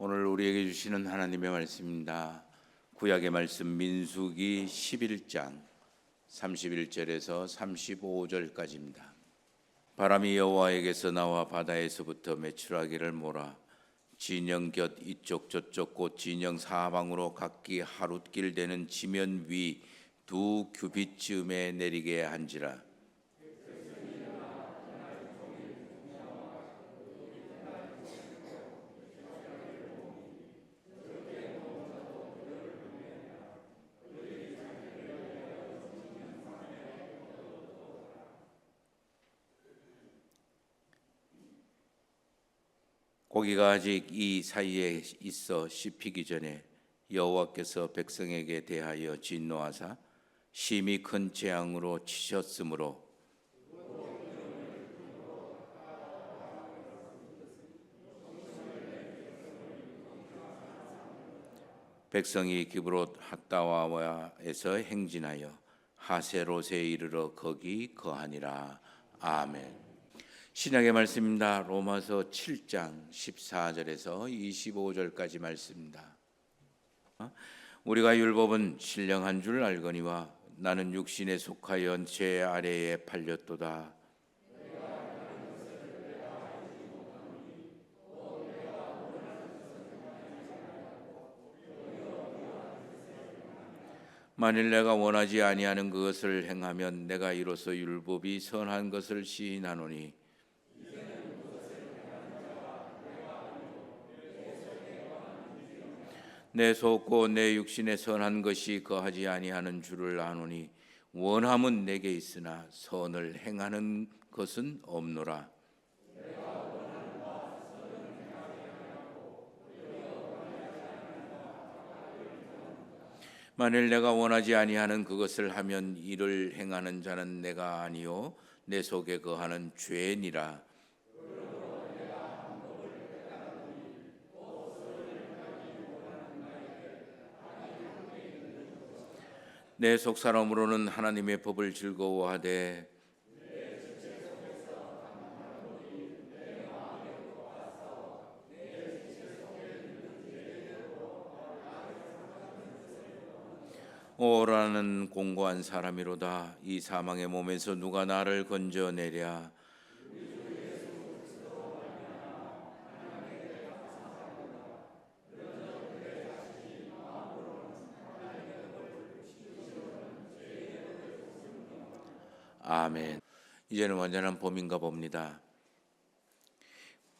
오늘 우리에게 주시는 하나님의 말씀입니다. 구약의 말씀 민수기 11장 31절에서 35절까지입니다. 바람이 여호와에게서 나와 바다에서부터 메추라기를 몰아 진영 곁 이쪽 저쪽 곧 진영 사방으로 각기 하룻길 되는 지면 위 2규빗쯤에 내리게 한지라. 고기가 아직 이 사이에 있어 씹히기 전에 여호와께서 백성에게 대하여 진노하사 심히 큰 재앙으로 치셨으므로 백성이 기브롯 핫다와에서 행진하여 하세롯에 이르러 거기 거하니라. 아멘. 신약의 말씀입니다. 로마서 7장 14절에서 25절까지 말씀입니다. 우리가 율법은 신령한 줄 알거니와 나는 육신에 속하여 죄 아래에 팔렸도다. 만일 내가 원하지 아니하는 그것을 행하면 내가 이로써 율법이 선한 것을 시인하노니 내 속고 내 육신에 선한 것이 거하지 아니하는 줄을 아노니 원함은 내게 있으나 선을 행하는 것은 없노라. 만일 내가 원하지 아니하는 그것을 하면 이를 행하는 자는 내가 아니요 내 속에 거하는 죄니라. 내 속사람으로는 하나님의 법을 즐거워하되 오라는 공고한 사람이로다. 이 사망의 몸에서 누가 나를 건져내랴. 아멘. 이제는 완전한 봄인가 봅니다.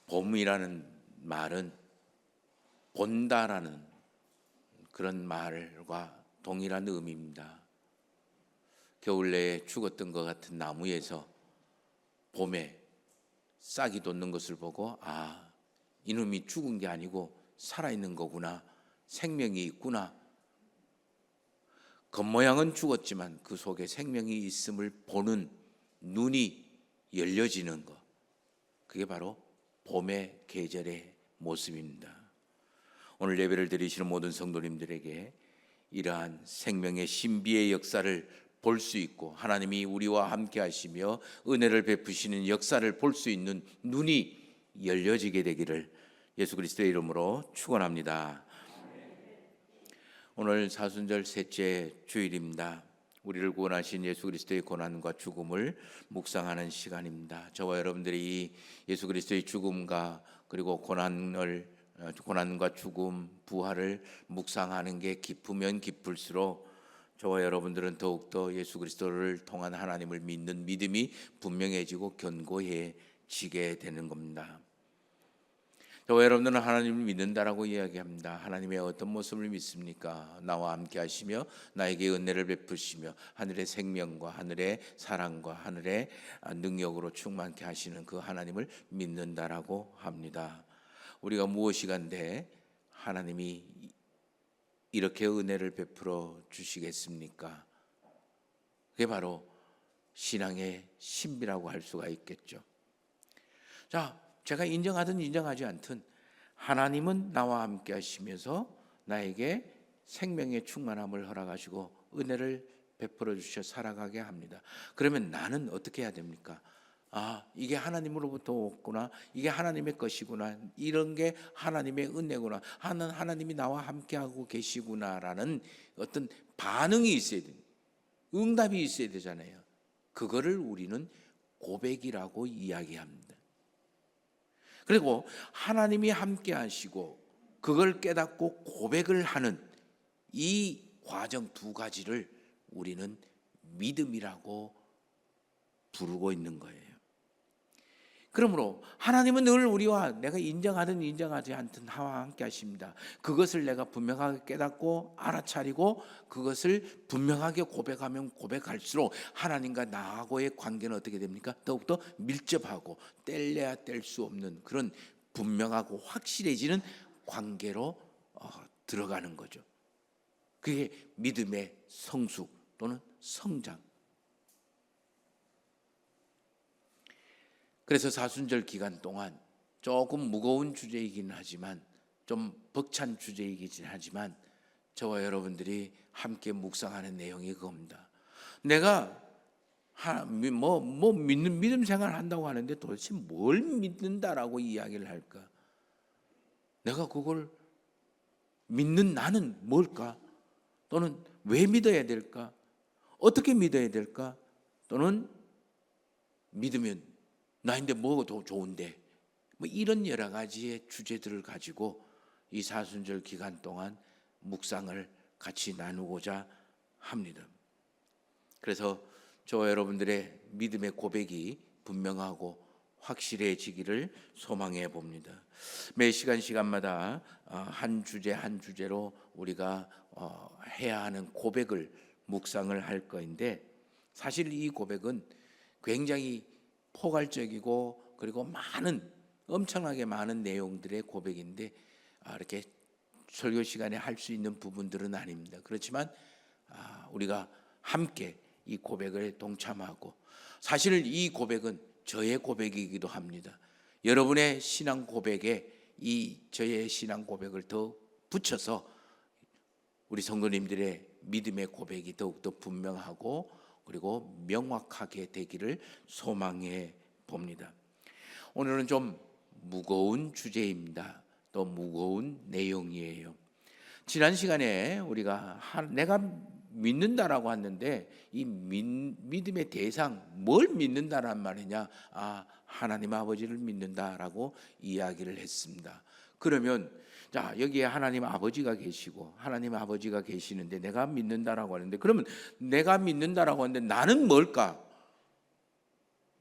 봄이라는 말은 본다라는 그런 말과 동일한 의미입니다. 겨울 내에 죽었던 것 같은 나무에서 봄에 싹이 돋는 것을 보고 이놈이 죽은 게 아니고 살아있는 거구나. 생명이 있구나. 겉모양은 죽었지만 그 속에 생명이 있음을 보는 눈이 열려지는 것, 그게 바로 봄의 계절의 모습입니다. 오늘 예배를 드리시는 모든 성도님들에게 이러한 생명의 신비의 역사를 볼 수 있고 하나님이 우리와 함께 하시며 은혜를 베푸시는 역사를 볼 수 있는 눈이 열려지게 되기를 예수 그리스도의 이름으로 축원합니다. 오늘 사순절 셋째 주일입니다. 우리를 구원하신 예수 그리스도의 고난과 죽음을 묵상하는 시간입니다. 저와 여러분들이 이 예수 그리스도의 죽음과 그리고 고난과 죽음, 부활을 묵상하는 게 깊으면 깊을수록 저와 여러분들은 더욱더 예수 그리스도를 통한 하나님을 믿는 믿음이 분명해지고 견고해지게 되는 겁니다. 저와 여러분들은 하나님을 믿는다라고 이야기합니다. 하나님의 어떤 모습을 믿습니까? 나와 함께 하시며 나에게 은혜를 베푸시며 하늘의 생명과 하늘의 사랑과 하늘의 능력으로 충만케 하시는 그 하나님을 믿는다라고 합니다. 우리가 무엇이간데 하나님이 이렇게 은혜를 베풀어 주시겠습니까? 그게 바로 신앙의 신비라고 할 수가 있겠죠. 자, 제가 인정하든 인정하지 않든 하나님은 나와 함께 하시면서 나에게 생명의 충만함을 허락하시고 은혜를 베풀어 주셔 살아가게 합니다. 그러면 나는 어떻게 해야 됩니까? 이게 하나님으로부터 왔구나, 이게 하나님의 것이구나, 이런 게 하나님의 은혜구나, 하나님이 나와 함께하고 계시구나라는 어떤 반응이 있어야 됩니다. 응답이 있어야 되잖아요. 그거를 우리는 고백이라고 이야기합니다. 그리고 하나님이 함께 하시고 그걸 깨닫고 고백을 하는 이 과정 두 가지를 우리는 믿음이라고 부르고 있는 거예요. 그러므로 하나님은 늘 우리와 내가 인정하든 인정하지 않든 나와 함께 하십니다. 그것을 내가 분명하게 깨닫고 알아차리고 그것을 분명하게 고백하면 고백할수록 하나님과 나하고의 관계는 어떻게 됩니까? 더욱더 밀접하고 뗄래야 뗄 수 없는 그런 분명하고 확실해지는 관계로 들어가는 거죠. 그게 믿음의 성숙 또는 성장. 그래서 사순절 기간 동안 조금 무거운 주제이긴 하지만, 좀 벅찬 주제이긴 하지만 저와 여러분들이 함께 묵상하는 내용이 그겁니다. 내가 믿음 생활 한다고 하는데 도대체 뭘 믿는다라고 이야기를 할까? 내가 그걸 믿는 나는 뭘까? 또는 왜 믿어야 될까? 어떻게 믿어야 될까? 또는 믿으면 나인데 뭐가 더 좋은데, 이런 여러 가지의 주제들을 가지고 이 사순절 기간 동안 묵상을 같이 나누고자 합니다. 그래서 저와 여러분들의 믿음의 고백이 분명하고 확실해지기를 소망해 봅니다. 매 시간마다 한 주제 한 주제로 우리가 해야 하는 고백을 묵상을 할 거인데, 사실 이 고백은 굉장히 포괄적이고 그리고 엄청나게 많은 내용들의 고백인데, 이렇게 설교 시간에 할 수 있는 부분들은 아닙니다. 그렇지만 우리가 함께 이 고백을 동참하고, 사실 이 고백은 저의 고백이기도 합니다. 여러분의 신앙 고백에 이 저의 신앙 고백을 더 붙여서 우리 성도님들의 믿음의 고백이 더욱더 분명하고 그리고 명확하게 되기를 소망해 봅니다. 오늘은 좀 무거운 주제입니다. 또 무거운 내용이에요. 지난 시간에 우리가 내가 믿는다라고 했는데, 이 믿음의 대상, 뭘 믿는다란 말이냐? 하나님 아버지를 믿는다라고 이야기를 했습니다. 그러면 여기에 하나님 아버지가 계시고 하나님 아버지가 계시는데 내가 믿는다라고 하는데, 그러면 내가 믿는다라고 하는데 나는 뭘까?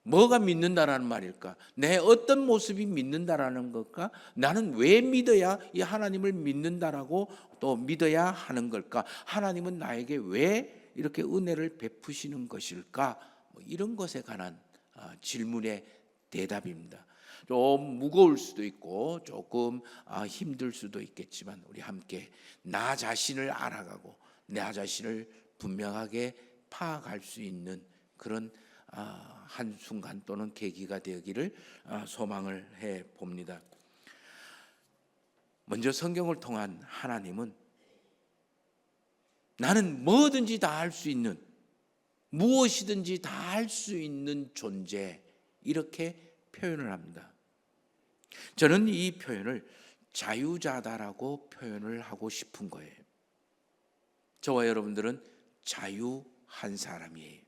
뭐가 믿는다라는 말일까? 내 어떤 모습이 믿는다라는 걸까? 나는 왜 믿어야 이 하나님을 믿는다라고 또 믿어야 하는 걸까? 하나님은 나에게 왜 이렇게 은혜를 베푸시는 것일까? 이런 것에 관한 질문의 대답입니다. 좀 무거울 수도 있고 조금 힘들 수도 있겠지만, 우리 함께 나 자신을 알아가고 나 자신을 분명하게 파악할 수 있는 그런 한순간 또는 계기가 되기를 소망을 해 봅니다. 먼저 성경을 통한 하나님은 나는 뭐든지 다 할 수 있는, 무엇이든지 다 할 수 있는 존재, 이렇게 표현을 합니다. 저는 이 표현을 자유자다라고 표현을 하고 싶은 거예요. 저와 여러분들은 자유한 사람이에요.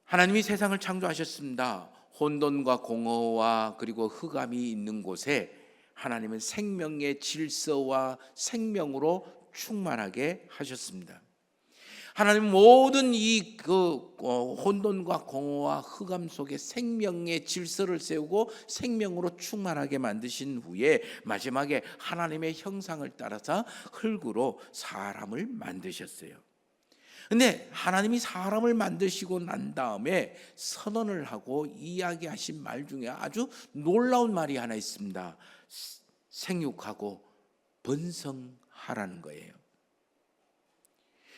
하나님이 세상을 창조하셨습니다. 혼돈과 공허와 그리고 흑암이 있는 곳에 하나님은 생명의 질서와 생명으로 충만하게 하셨습니다. 하나님 모든 이 혼돈과 공허와 흑암 속에 생명의 질서를 세우고 생명으로 충만하게 만드신 후에 마지막에 하나님의 형상을 따라서 흙으로 사람을 만드셨어요. 근데 하나님이 사람을 만드시고 난 다음에 선언을 하고 이야기하신 말 중에 아주 놀라운 말이 하나 있습니다. 생육하고 번성하라는 거예요.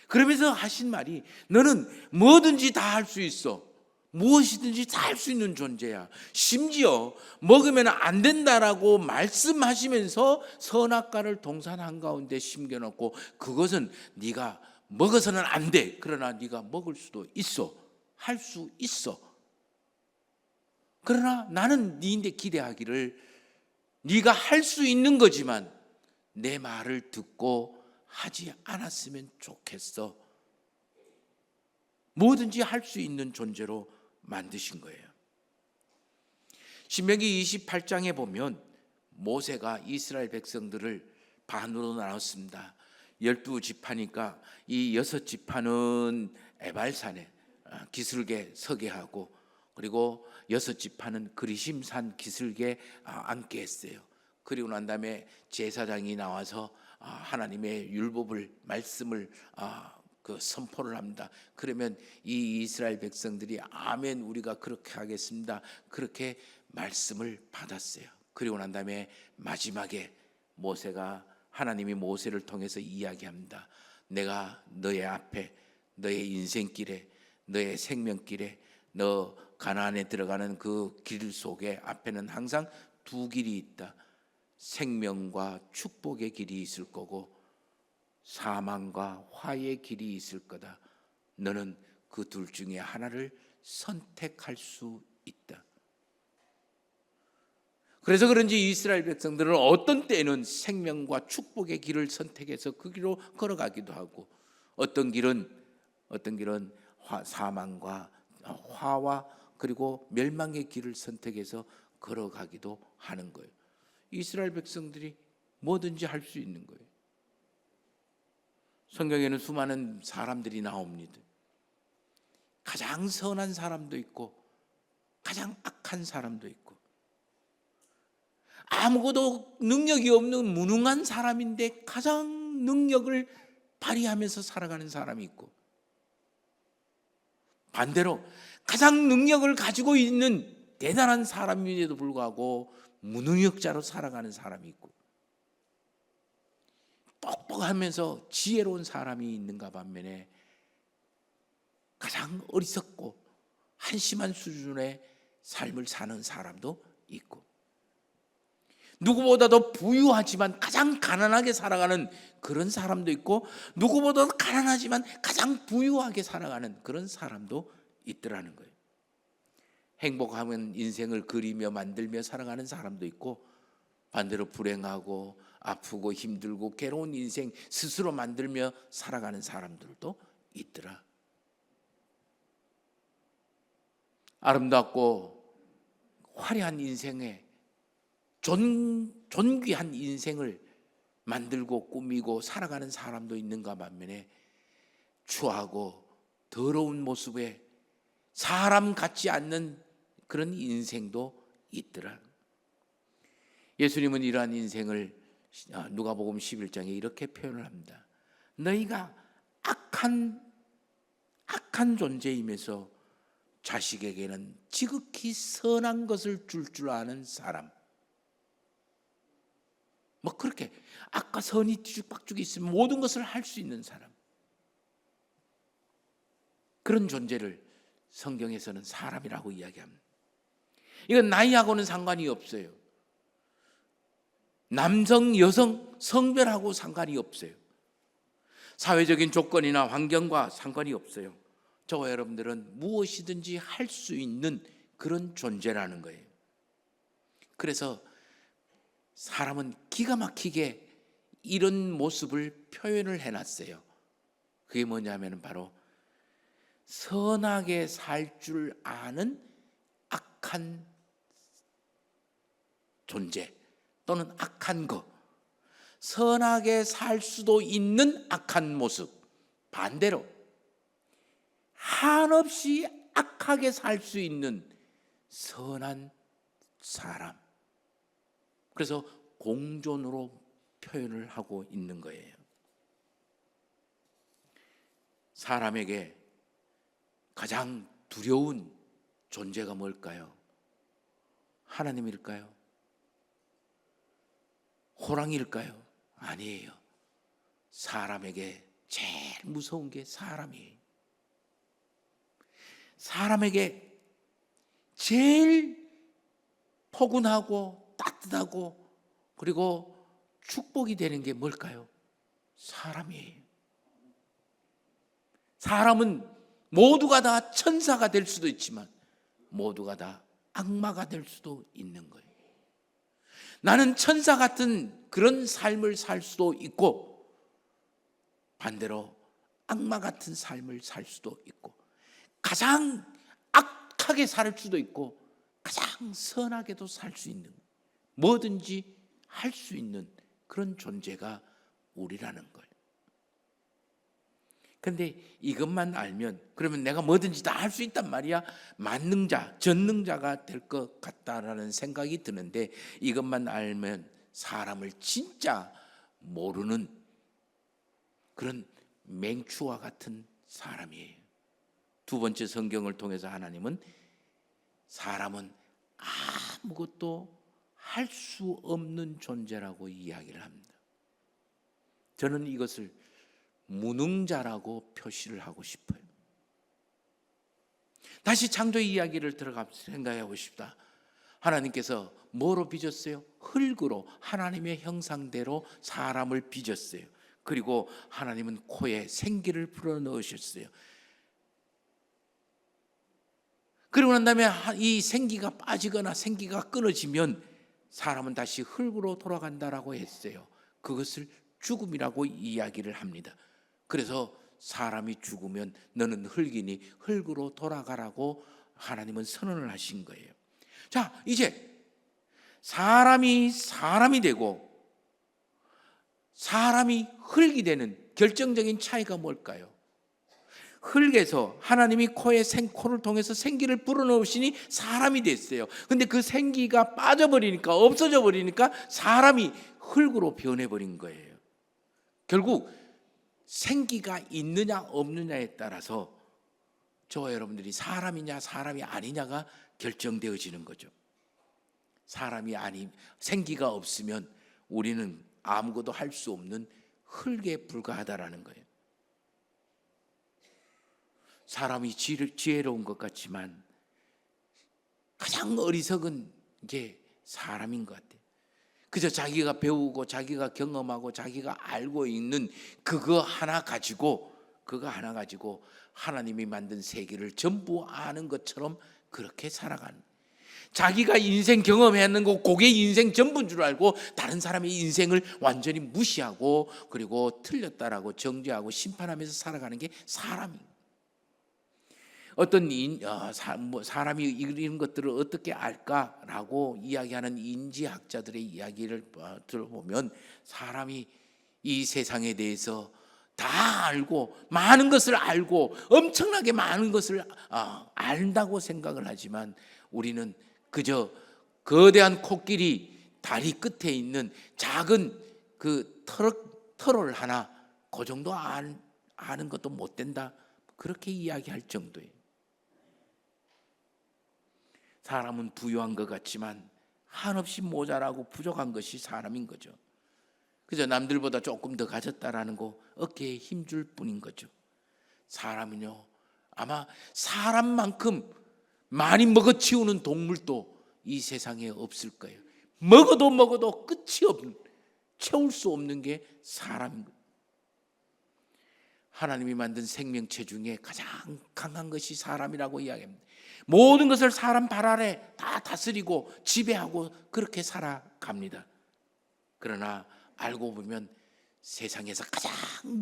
그러면서 하신 말이, 너는 뭐든지 다 할 수 있어. 무엇이든지 다 할 수 있는 존재야. 심지어 먹으면 안 된다라고 말씀하시면서 선악과를 동산 한가운데 심겨놓고, 그것은 네가 먹어서는 안 돼. 그러나 네가 먹을 수도 있어. 할 수 있어. 그러나 나는 네인데 기대하기를 네가 할 수 있는 거지만 내 말을 듣고 하지 않았으면 좋겠어. 뭐든지 할 수 있는 존재로 만드신 거예요. 신명기 28장에 보면 모세가 이스라엘 백성들을 반으로 나눴습니다. 12지파니까 이 6지파는 에발산에 기슭에 서게 하고, 그리고 6지파는 그리심산 기슭에 앉게 했어요. 그리고 난 다음에 제사장이 나와서 하나님의 율법을, 말씀을 선포를 합니다. 그러면 이 이스라엘 백성들이 아멘, 우리가 그렇게 하겠습니다, 그렇게 말씀을 받았어요. 그리고 난 다음에 마지막에 하나님이 모세를 통해서 이야기합니다. 내가 너의 앞에, 너의 인생길에, 너의 생명길에, 너 가나안에 들어가는 그 길 속에 앞에는 항상 두 길이 있다. 생명과 축복의 길이 있을 거고 사망과 화의 길이 있을 거다. 너는 그 둘 중에 하나를 선택할 수 있다. 그래서 그런지 이스라엘 백성들은 어떤 때는 생명과 축복의 길을 선택해서 그 길로 걸어가기도 하고, 어떤 길은 사망과 화와 그리고 멸망의 길을 선택해서 걸어가기도 하는 거예요. 이스라엘 백성들이 뭐든지 할 수 있는 거예요. 성경에는 수많은 사람들이 나옵니다. 가장 선한 사람도 있고 가장 악한 사람도 있고, 아무것도 능력이 없는 무능한 사람인데 가장 능력을 발휘하면서 살아가는 사람이 있고, 반대로 가장 능력을 가지고 있는 대단한 사람임에도 불구하고 무능력자로 살아가는 사람이 있고, 똑똑하면서 지혜로운 사람이 있는가 반면에 가장 어리석고 한심한 수준의 삶을 사는 사람도 있고, 누구보다도 부유하지만 가장 가난하게 살아가는 그런 사람도 있고, 누구보다도 가난하지만 가장 부유하게 살아가는 그런 사람도 있더라는 거예요. 행복하면 인생을 그리며 만들며 살아가는 사람도 있고, 반대로 불행하고 아프고 힘들고 괴로운 인생 스스로 만들며 살아가는 사람들도 있더라. 아름답고 화려한 인생에 존귀한 인생을 만들고 꾸미고 살아가는 사람도 있는가 반면에 추하고 더러운 모습에 사람 같지 않는 그런 인생도 있더라. 예수님은 이러한 인생을 누가복음 11장에 이렇게 표현을 합니다. 너희가 악한 존재임에서 자식에게는 지극히 선한 것을 줄 아는 사람, 그렇게 악과 선이 뒤죽박죽이 있으면 모든 것을 할 수 있는 사람, 그런 존재를 성경에서는 사람이라고 이야기합니다. 이건 나이하고는 상관이 없어요. 남성, 여성, 성별하고 상관이 없어요. 사회적인 조건이나 환경과 상관이 없어요. 저와 여러분들은 무엇이든지 할 수 있는 그런 존재라는 거예요. 그래서 사람은 기가 막히게 이런 모습을 표현을 해놨어요. 그게 뭐냐면 바로 선하게 살 줄 아는 악한 존재 또는 악한 것, 선하게 살 수도 있는 악한 모습, 반대로 한없이 악하게 살 수 있는 선한 사람. 그래서 공존으로 표현을 하고 있는 거예요. 사람에게 가장 두려운 존재가 뭘까요? 하나님일까요? 호랑이일까요? 아니에요. 사람에게 제일 무서운 게 사람이에요. 사람에게 제일 포근하고 따뜻하고 그리고 축복이 되는 게 뭘까요? 사람이에요. 사람은 모두가 다 천사가 될 수도 있지만 모두가 다 악마가 될 수도 있는 거예요. 나는 천사 같은 그런 삶을 살 수도 있고, 반대로 악마 같은 삶을 살 수도 있고, 가장 악하게 살 수도 있고, 가장 선하게도 살 수 있는, 뭐든지 할 수 있는 그런 존재가 우리라는 거예요. 근데 이것만 알면, 그러면 내가 뭐든지 다 할 수 있단 말이야, 만능자, 전능자가 될 것 같다라는 생각이 드는데, 이것만 알면 사람을 진짜 모르는 그런 맹추와 같은 사람이에요. 두 번째, 성경을 통해서 하나님은 사람은 아무것도 할 수 없는 존재라고 이야기를 합니다. 저는 이것을 무능자라고 표시를 하고 싶어요. 다시 창조 이야기를 들어가면서 생각해 보십시다. 하나님께서 뭐로 빚었어요? 흙으로, 하나님의 형상대로 사람을 빚었어요. 그리고 하나님은 코에 생기를 불어넣으셨어요. 그리고 난 다음에 이 생기가 빠지거나 생기가 끊어지면 사람은 다시 흙으로 돌아간다라고 했어요. 그것을 죽음이라고 이야기를 합니다. 그래서 사람이 죽으면 너는 흙이니 흙으로 돌아가라고 하나님은 선언을 하신 거예요. 자, 이제 사람이 되고 사람이 흙이 되는 결정적인 차이가 뭘까요? 흙에서 하나님이 코를 통해서 생기를 불어넣으시니 사람이 됐어요. 근데 그 생기가 빠져버리니까, 없어져 버리니까 사람이 흙으로 변해버린 거예요. 결국 생기가 있느냐 없느냐에 따라서 저와 여러분들이 사람이냐 사람이 아니냐가 결정되어지는 거죠. 생기가 없으면 우리는 아무것도 할 수 없는 흙에 불과하다라는 거예요. 사람이 지혜로운 것 같지만 가장 어리석은 게 사람인 것 같아요. 그저 자기가 배우고 자기가 경험하고 자기가 알고 있는 그거 하나 가지고 하나님이 만든 세계를 전부 아는 것처럼 그렇게 살아가는, 자기가 인생 경험했는 거 그게 인생 전부인 줄 알고 다른 사람의 인생을 완전히 무시하고 그리고 틀렸다라고 정죄하고 심판하면서 살아가는 게 사람이에요. 사람이 이런 것들을 어떻게 알까라고 이야기하는 인지학자들의 이야기를 들어보면 사람이 이 세상에 대해서 다 알고 많은 것을 알고 엄청나게 많은 것을 안다고 생각을 하지만 우리는 그저 거대한 코끼리 다리 끝에 있는 작은 그 터널 하나 그 정도 아는 것도 못 된다, 그렇게 이야기할 정도예요. 사람은 부유한 것 같지만 한없이 모자라고 부족한 것이 사람인 거죠. 그저 남들보다 조금 더 가졌다라는 거 어깨에 힘줄 뿐인 거죠. 사람은요, 아마 사람만큼 많이 먹어치우는 동물도 이 세상에 없을 거예요. 먹어도 끝이 없는, 채울 수 없는 게 사람인 거예요. 하나님이 만든 생명체 중에 가장 강한 것이 사람이라고 이야기합니다. 모든 것을 사람 발 아래 다 다스리고 지배하고 그렇게 살아갑니다. 그러나 알고 보면 세상에서 가장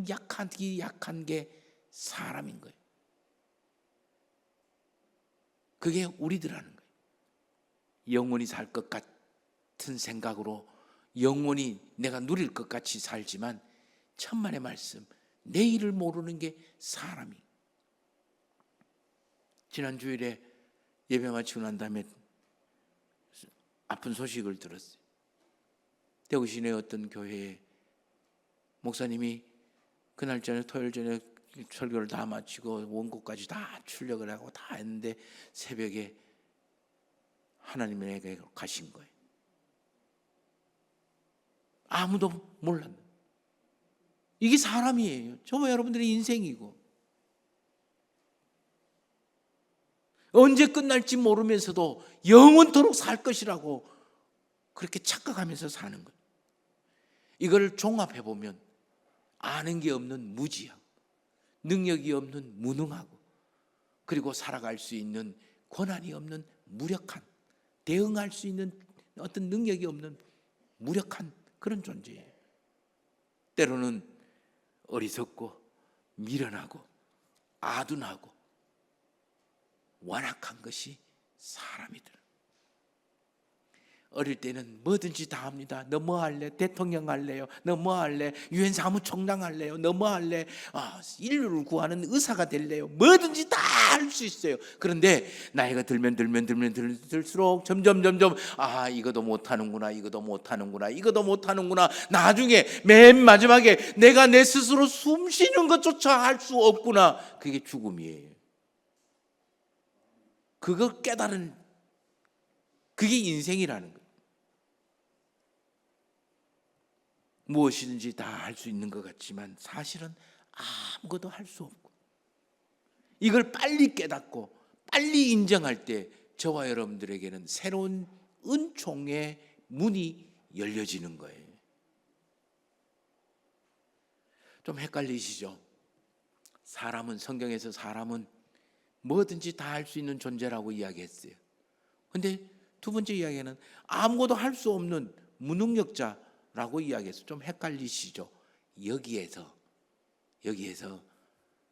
약한 게 사람인 거예요. 그게 우리들하는 거예요. 영원히 살 것 같은 생각으로 영원히 내가 누릴 것 같이 살지만 천만의 말씀, 내일을 모르는 게 사람이. 지난 주일에 예배 마치고 난 다음에 아픈 소식을 들었어요. 대구 시내 어떤 교회에 목사님이 그날 저녁 토요일 저녁 설교를 다 마치고 원고까지 다 출력을 하고 다 했는데 새벽에 하나님에게 가신 거예요. 아무도 몰랐는데. 이게 사람이에요. 저와 여러분들의 인생이고 언제 끝날지 모르면서도 영원토록 살 것이라고 그렇게 착각하면서 사는 거예요. 이걸 종합해 보면 아는 게 없는 무지하고 능력이 없는 무능하고 그리고 살아갈 수 있는 권한이 없는 무력한 대응할 수 있는 어떤 능력이 없는 무력한 그런 존재예요. 때로는 어리석고 미련하고 아둔하고 완악한 것이 사람이더라. 어릴 때는 뭐든지 다 합니다. 너 뭐 할래? 대통령 할래요? 너 뭐 할래? 유엔 사무총장 할래요? 너 뭐 할래? 인류를 구하는 의사가 될래요? 뭐든지 다 할 수 있어요. 그런데 나이가 들수록 점점 이거도 못하는구나, 이거도 못하는구나, 이거도 못하는구나. 나중에 맨 마지막에 내가 내 스스로 숨 쉬는 것조차 할 수 없구나. 그게 죽음이에요. 그걸 깨달은, 그게 인생이라는 거예요. 무엇이든지 다 할 수 있는 것 같지만 사실은 아무것도 할 수 없고, 이걸 빨리 깨닫고 빨리 인정할 때 저와 여러분들에게는 새로운 은총의 문이 열려지는 거예요. 좀 헷갈리시죠? 성경에서 사람은 뭐든지 다 할 수 있는 존재라고 이야기했어요. 근데 두 번째 이야기는 아무것도 할 수 없는 무능력자라고 이야기해서 좀 헷갈리시죠? 여기에서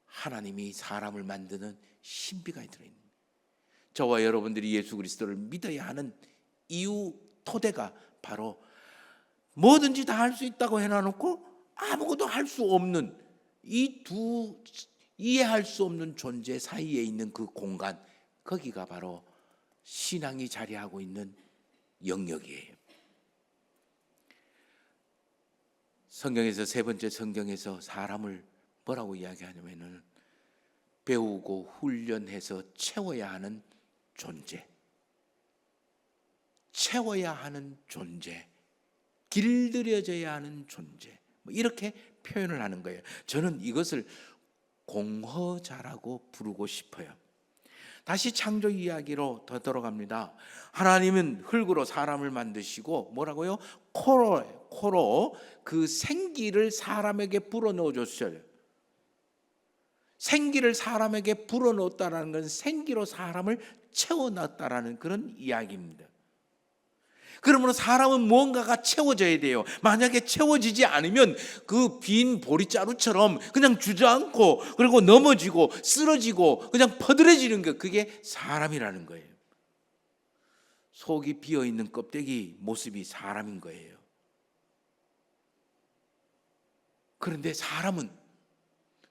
하나님이 사람을 만드는 신비가 들어있는 거예요. 저와 여러분들이 예수 그리스도를 믿어야 하는 이유 토대가 바로 뭐든지 다 할 수 있다고 해놔놓고 아무것도 할 수 없는 이 두 이해할 수 없는 존재 사이에 있는 그 공간, 거기가 바로 신앙이 자리하고 있는 영역이에요. 성경에서 세 번째 성경에서 사람을 뭐라고 이야기하냐면은 배우고 훈련해서 채워야 하는 존재, 길들여져야 하는 존재, 이렇게 표현을 하는 거예요. 저는 이것을 공허자라고 부르고 싶어요. 다시 창조 이야기로 더 들어갑니다. 하나님은 흙으로 사람을 만드시고 뭐라고요? 코로 그 생기를 사람에게 불어넣어 줬어요. 생기를 사람에게 불어넣었다는 건 생기로 사람을 채워넣었다라는 그런 이야기입니다. 그러므로 사람은 무언가가 채워져야 돼요. 만약에 채워지지 않으면 그 빈 보리자루처럼 그냥 주저앉고, 그리고 넘어지고 쓰러지고 그냥 퍼들어지는 것, 그게 사람이라는 거예요. 속이 비어있는 껍데기 모습이 사람인 거예요. 그런데 사람은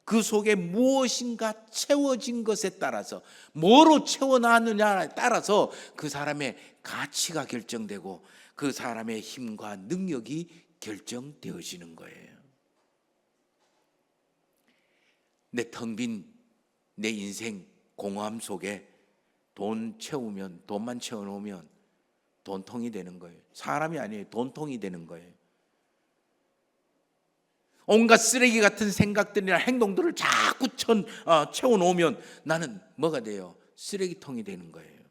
그 속에 무엇인가 채워진 것에 따라서, 뭐로 채워나느냐에 따라서 그 사람의 가치가 결정되고 그 사람의 힘과 능력이 결정되어지는 거예요. 내 텅 빈 내 인생 공허함 속에 돈만 채워놓으면 돈통이 되는 거예요. 사람이 아니에요. 돈통이 되는 거예요. 온갖 쓰레기 같은 생각들이나 행동들을 자꾸 채워놓으면 나는 뭐가 돼요? 쓰레기통이 되는 거예요.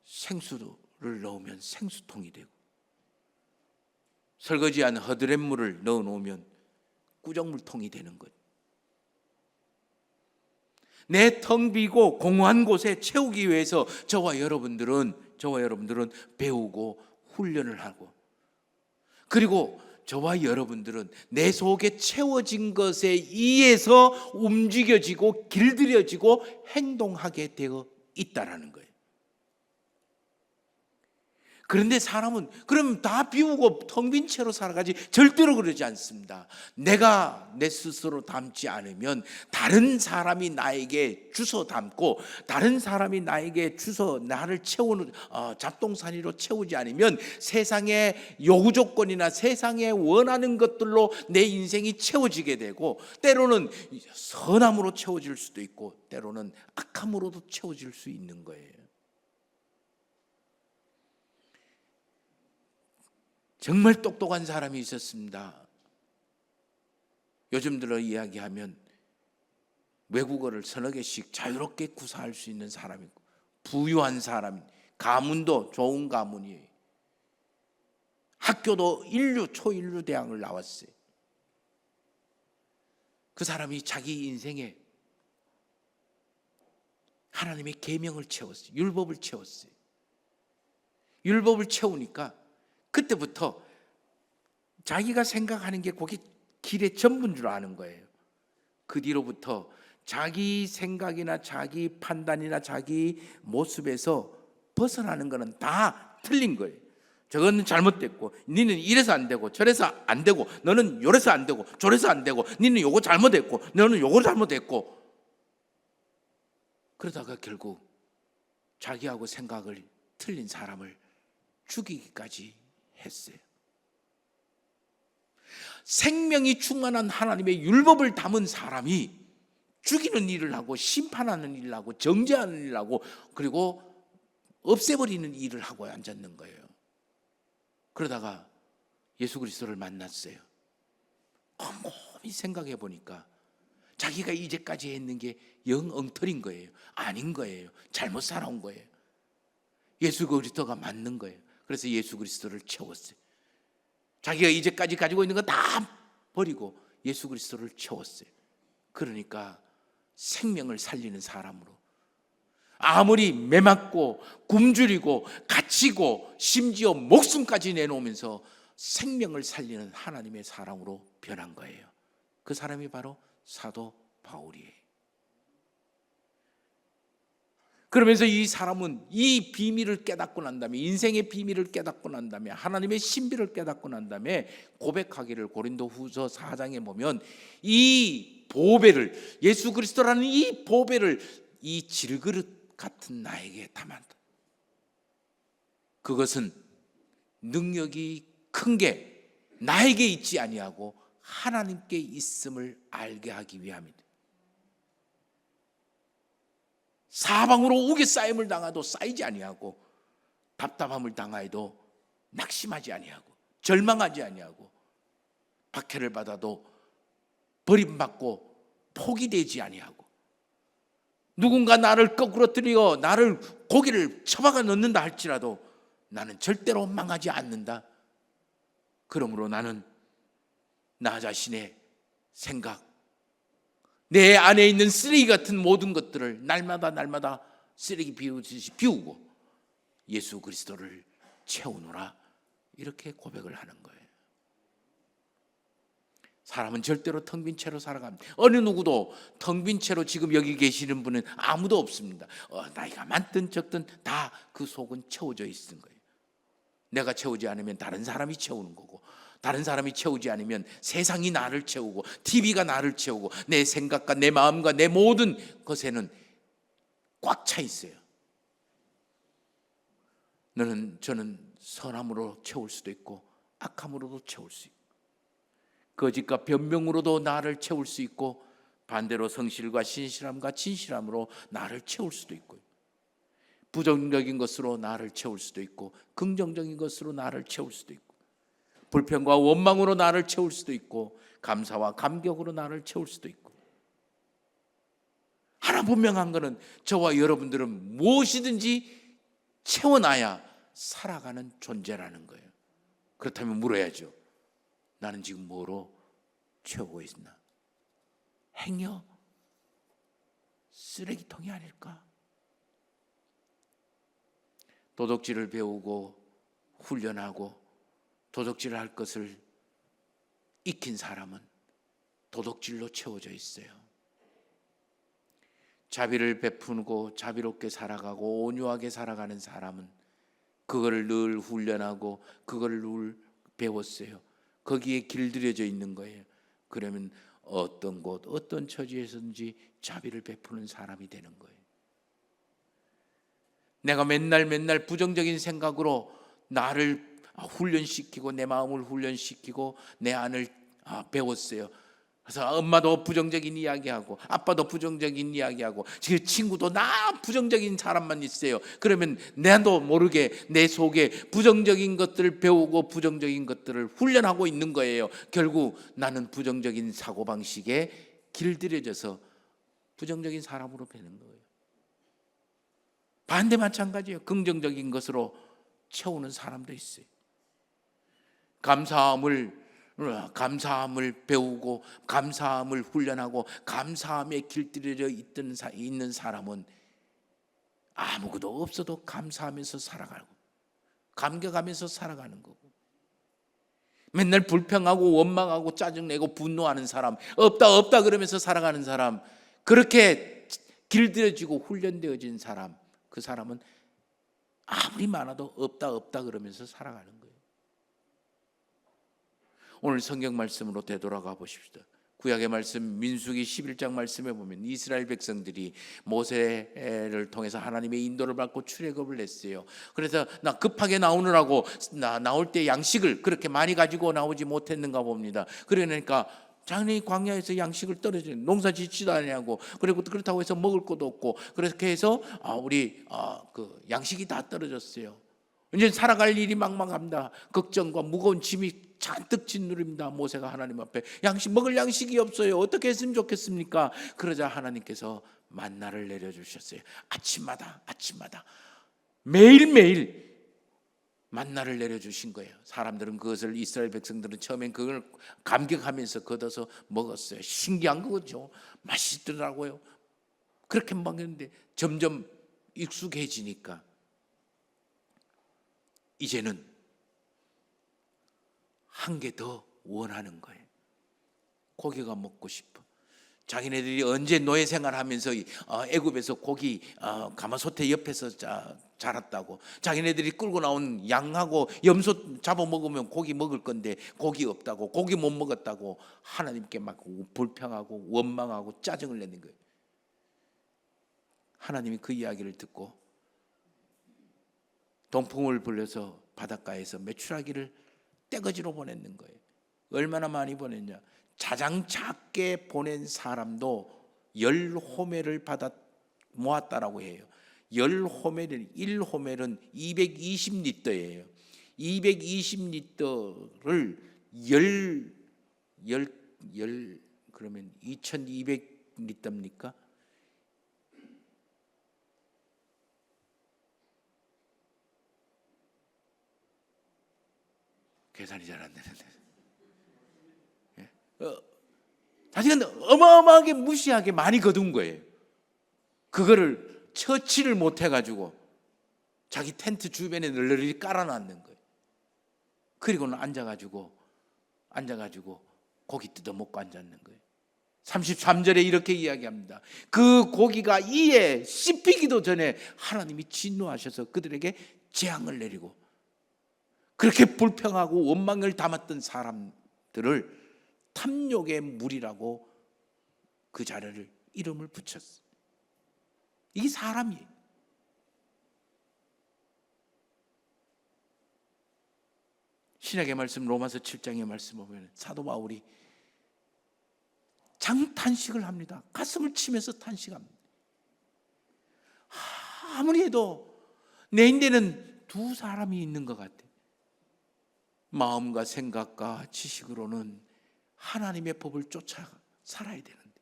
생수를 넣으면 생수통이 되고, 설거지한 허드렛물을 넣어놓으면 꾸정물통이 되는 거예요. 내 텅 비고 공허한 곳에 채우기 위해서 저와 여러분들은 배우고 훈련을 하고, 그리고 저와 여러분들은 내 속에 채워진 것에 의해서 움직여지고 길들여지고 행동하게 되어 있다라는 거예요. 그런데 사람은 그럼 다 비우고 텅 빈 채로 살아가지, 절대로 그러지 않습니다. 내가 내 스스로 담지 않으면 다른 사람이 나에게 주워 담고, 다른 사람이 나에게 나를 채우는 잡동사니로 채우지 않으면 세상의 요구 조건이나 세상에 원하는 것들로 내 인생이 채워지게 되고, 때로는 선함으로 채워질 수도 있고 때로는 악함으로도 채워질 수 있는 거예요. 정말 똑똑한 사람이 있었습니다. 요즘 들어 이야기하면 외국어를 서너 개씩 자유롭게 구사할 수 있는 사람이고, 부유한 사람, 가문도 좋은 가문이에요. 학교도 초일류 대학을 나왔어요. 그 사람이 자기 인생에 하나님의 계명을 채웠어요. 율법을 채웠어요. 율법을 채우니까 그때부터 자기가 생각하는 게 그게 길의 전부인 줄 아는 거예요. 그 뒤로부터 자기 생각이나 자기 판단이나 자기 모습에서 벗어나는 거는 다 틀린 거예요. 저거는 잘못됐고, 니는 이래서 안 되고 저래서 안 되고, 너는 요래서 안 되고 저래서 안 되고, 니는 요거 잘못했고 너는 요거 잘못했고, 그러다가 결국 자기하고 생각을 틀린 사람을 죽이기까지 했어요. 생명이 충만한 하나님의 율법을 담은 사람이 죽이는 일을 하고 심판하는 일을 하고 정죄하는 일을 하고 그리고 없애버리는 일을 하고 앉았는 거예요. 그러다가 예수 그리스도를 만났어요. 곰곰이 생각해 보니까 자기가 이제까지 했는 게 영 엉터리인 거예요. 아닌 거예요. 잘못 살아온 거예요. 예수 그리스도가 맞는 거예요. 그래서 예수 그리스도를 채웠어요. 자기가 이제까지 가지고 있는 거 다 버리고 예수 그리스도를 채웠어요. 그러니까 생명을 살리는 사람으로, 아무리 매맞고 굶주리고 갇히고 심지어 목숨까지 내놓으면서 생명을 살리는 하나님의 사람으로 변한 거예요. 그 사람이 바로 사도 바울이에요. 그러면서 이 사람은 이 비밀을 깨닫고 난 다음에, 인생의 비밀을 깨닫고 난 다음에, 하나님의 신비를 깨닫고 난 다음에 고백하기를 고린도후서 4장에 보면 이 보배를, 예수 그리스도라는 이 보배를 이 질그릇 같은 나에게 담았다. 그것은 능력이 큰 게 나에게 있지 아니하고 하나님께 있음을 알게 하기 위함이다. 사방으로 우겨 쌓임을 당하도 쌓이지 아니하고, 답답함을 당하여도 낙심하지 아니하고, 절망하지 아니하고, 박해를 받아도 버림받고 포기되지 아니하고, 누군가 나를 거꾸로 들여 나를 고개를 쳐박아 넣는다 할지라도 나는 절대로 망하지 않는다. 그러므로 나는 나 자신의 생각, 내 안에 있는 쓰레기 같은 모든 것들을 날마다 쓰레기 비우듯이 비우고 예수 그리스도를 채우노라, 이렇게 고백을 하는 거예요. 사람은 절대로 텅 빈 채로 살아갑니다. 어느 누구도 텅 빈 채로 지금 여기 계시는 분은 아무도 없습니다. 나이가 많든 적든 다 그 속은 채워져 있는 거예요. 내가 채우지 않으면 다른 사람이 채우는 거고, 다른 사람이 채우지 않으면 세상이 나를 채우고, TV가 나를 채우고, 내 생각과 내 마음과 내 모든 것에는 꽉 차 있어요. 저는 선함으로 채울 수도 있고 악함으로도 채울 수 있고, 거짓과 변명으로도 나를 채울 수 있고, 반대로 성실과 신실함과 진실함으로 나를 채울 수도 있고, 부정적인 것으로 나를 채울 수도 있고 긍정적인 것으로 나를 채울 수도 있고, 불평과 원망으로 나를 채울 수도 있고 감사와 감격으로 나를 채울 수도 있고. 하나 분명한 것은 저와 여러분들은 무엇이든지 채워놔야 살아가는 존재라는 거예요. 그렇다면 물어야죠. 나는 지금 뭐로 채우고 있나? 행여 쓰레기통이 아닐까? 도덕질을 배우고 훈련하고 도덕질을 할 것을 익힌 사람은 도덕질로 채워져 있어요. 자비를 베푸고 자비롭게 살아가고 온유하게 살아가는 사람은 그거를 늘 훈련하고 그거를 늘 배웠어요. 거기에 길들여져 있는 거예요. 그러면 어떤 곳 어떤 처지에서든지 자비를 베푸는 사람이 되는 거예요. 내가 맨날 부정적인 생각으로 나를 훈련시키고 내 마음을 훈련시키고 내 안을 배웠어요. 그래서 엄마도 부정적인 이야기하고 아빠도 부정적인 이야기하고 제 친구도 나 부정적인 사람만 있어요. 그러면 나도 모르게 내 속에 부정적인 것들을 배우고 부정적인 것들을 훈련하고 있는 거예요. 결국 나는 부정적인 사고방식에 길들여져서 부정적인 사람으로 되는 거예요. 반대 마찬가지예요. 긍정적인 것으로 채우는 사람도 있어요. 감사함을 배우고 감사함을 훈련하고 감사함에 길들여져 있는 사람은 아무것도 없어도 감사하면서 살아가고 감격하면서 살아가는 거고, 맨날 불평하고 원망하고 짜증내고 분노하는 사람, 없다 없다 그러면서 살아가는 사람, 그렇게 길들여지고 훈련되어진 사람, 그 사람은 아무리 많아도 없다 없다 그러면서 살아가는 거예요. 오늘 성경 말씀으로 되돌아가 보십시다. 구약의 말씀 민수기 11장 말씀에 보면 이스라엘 백성들이 모세를 통해서 하나님의 인도를 받고 출애굽을 했어요. 그래서 나 급하게 나오느라고 나올 때 양식을 그렇게 많이 가지고 나오지 못했는가 봅니다. 그러니까 장래히 광야에서 양식을 떨어지는, 농사 짓지도 않냐고, 그리고 그렇다고 해서 먹을 것도 없고, 그렇게 해서 우리 그 양식이 다 떨어졌어요. 이제 살아갈 일이 막막합니다. 걱정과 무거운 짐이 잔뜩 짓누릅니다. 모세가 하나님 앞에 먹을 양식이 없어요. 어떻게 했으면 좋겠습니까? 그러자 하나님께서 만나를 내려주셨어요. 아침마다 매일매일 만나를 내려주신 거예요. 사람들은 그것을, 이스라엘 백성들은 처음엔 그걸 감격하면서 걷어서 먹었어요. 신기한 거죠. 맛있더라고요. 그렇게 먹었는데 점점 익숙해지니까 이제는 한 개 더 원하는 거예요. 고기가 먹고 싶어. 자기네들이 언제 노예 생활하면서 애굽에서 고기 가마솥에 옆에서 자랐다고, 자기네들이 끌고 나온 양하고 염소 잡아먹으면 고기 먹을 건데 고기 없다고, 고기 못 먹었다고 하나님께 막 불평하고 원망하고 짜증을 내는 거예요. 하나님이 그 이야기를 듣고 동풍을 불려서 바닷가에서 메추라기를 떼거지로 보냈는 거예요. 얼마나 많이 보냈냐? 가장 작게 보낸 사람도 10호멜을 받아 모았다라고 해요. 10호멜은 1호멜은 220리터예요. 220리터를 그러면 2200리터입니까? 계산이 잘 안 되는데. 자기가 어마어마하게 무시하게 많이 거둔 거예요. 그거를 처치를 못 해가지고 자기 텐트 주변에 널널이 깔아놨는 거예요. 그리고는 앉아가지고 고기 뜯어먹고 앉았는 거예요. 33절에 이렇게 이야기합니다. 그 고기가 이에 씹히기도 전에 하나님이 진노하셔서 그들에게 재앙을 내리고, 그렇게 불평하고 원망을 담았던 사람들을 탐욕의 물이라고 그 자리를 이름을 붙였어요. 이게 사람이에요. 신약의 말씀 로마서 7장의 말씀 보면 사도 바울이 장탄식을 합니다. 가슴을 치면서 탄식합니다. 아무리 해도 내 인대는 두 사람이 있는 것 같아요. 마음과 생각과 지식으로는 하나님의 법을 쫓아 살아야 되는데,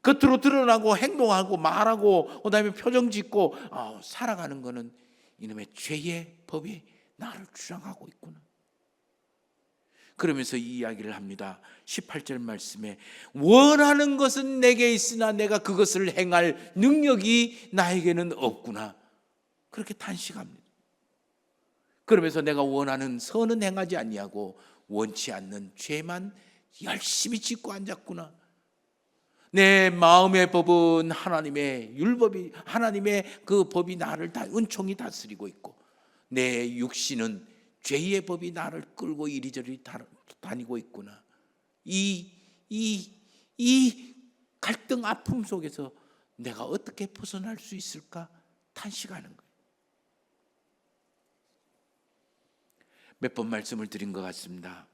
겉으로 드러나고 행동하고 말하고 그다음에 표정 짓고 살아가는 것은 이놈의 죄의 법이 나를 주장하고 있구나. 그러면서 이 이야기를 합니다. 18절 말씀에 원하는 것은 내게 있으나 내가 그것을 행할 능력이 나에게는 없구나. 그렇게 탄식합니다. 그러면서 내가 원하는 선은 행하지 아니하고 원치 않는 죄만 열심히 짓고 앉았구나. 내 마음의 법은 하나님의 율법이, 하나님의 그 법이 나를 다 은총이 다스리고 있고, 내 육신은 죄의 법이 나를 끌고 이리저리 다니고 있구나. 이 갈등 아픔 속에서 내가 어떻게 벗어날 수 있을까 탄식하는 거예요. 몇 번 말씀을 드린 것 같습니다.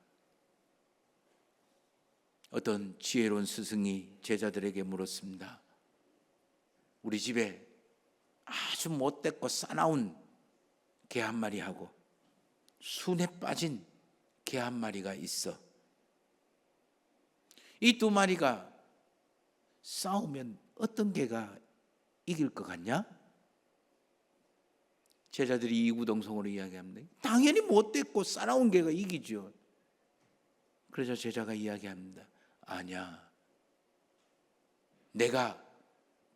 어떤 지혜로운 스승이 제자들에게 물었습니다. 우리 집에 아주 못됐고 싸나운 개 한 마리하고 순에 빠진 개 한 마리가 있어. 이 두 마리가 싸우면 어떤 개가 이길 것 같냐? 제자들이 이구동성으로 이야기합니다. 당연히 못됐고 싸나운 개가 이기죠. 그래서 제자가 이야기합니다. 아니야, 내가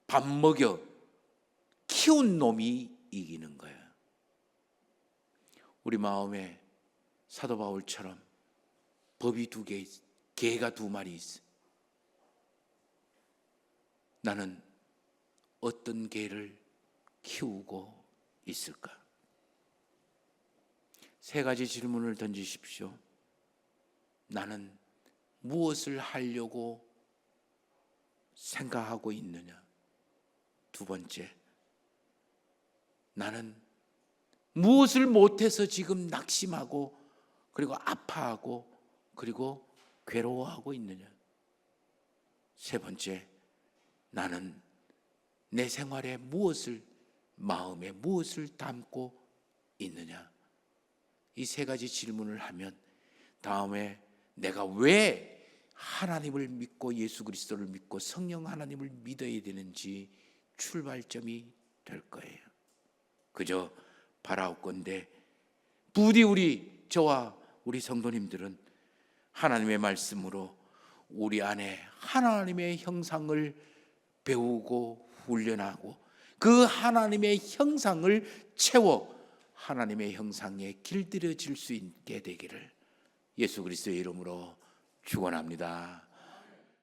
밥 먹여 키운 놈이 이기는 거예요. 우리 마음에 사도 바울처럼 법이 2개 있어, 개가 2마리 있어. 나는 어떤 개를 키우고 있을까? 3가지 질문을 던지십시오. 나는 무엇을 하려고 생각하고 있느냐? 2번째, 나는 무엇을 못해서 지금 낙심하고 그리고 아파하고 그리고 괴로워하고 있느냐? 3번째, 나는 내 생활에 무엇을, 마음에 무엇을 담고 있느냐? 이 3가지 질문을 하면 다음에 내가 왜 하나님을 믿고 예수 그리스도를 믿고 성령 하나님을 믿어야 되는지 출발점이 될 거예요. 그저 바라옵건대 부디 저와 우리 성도님들은 하나님의 말씀으로 우리 안에 하나님의 형상을 배우고 훈련하고 그 하나님의 형상을 채워 하나님의 형상에 길들여질 수 있게 되기를 예수 그리스도의 이름으로 축원합니다.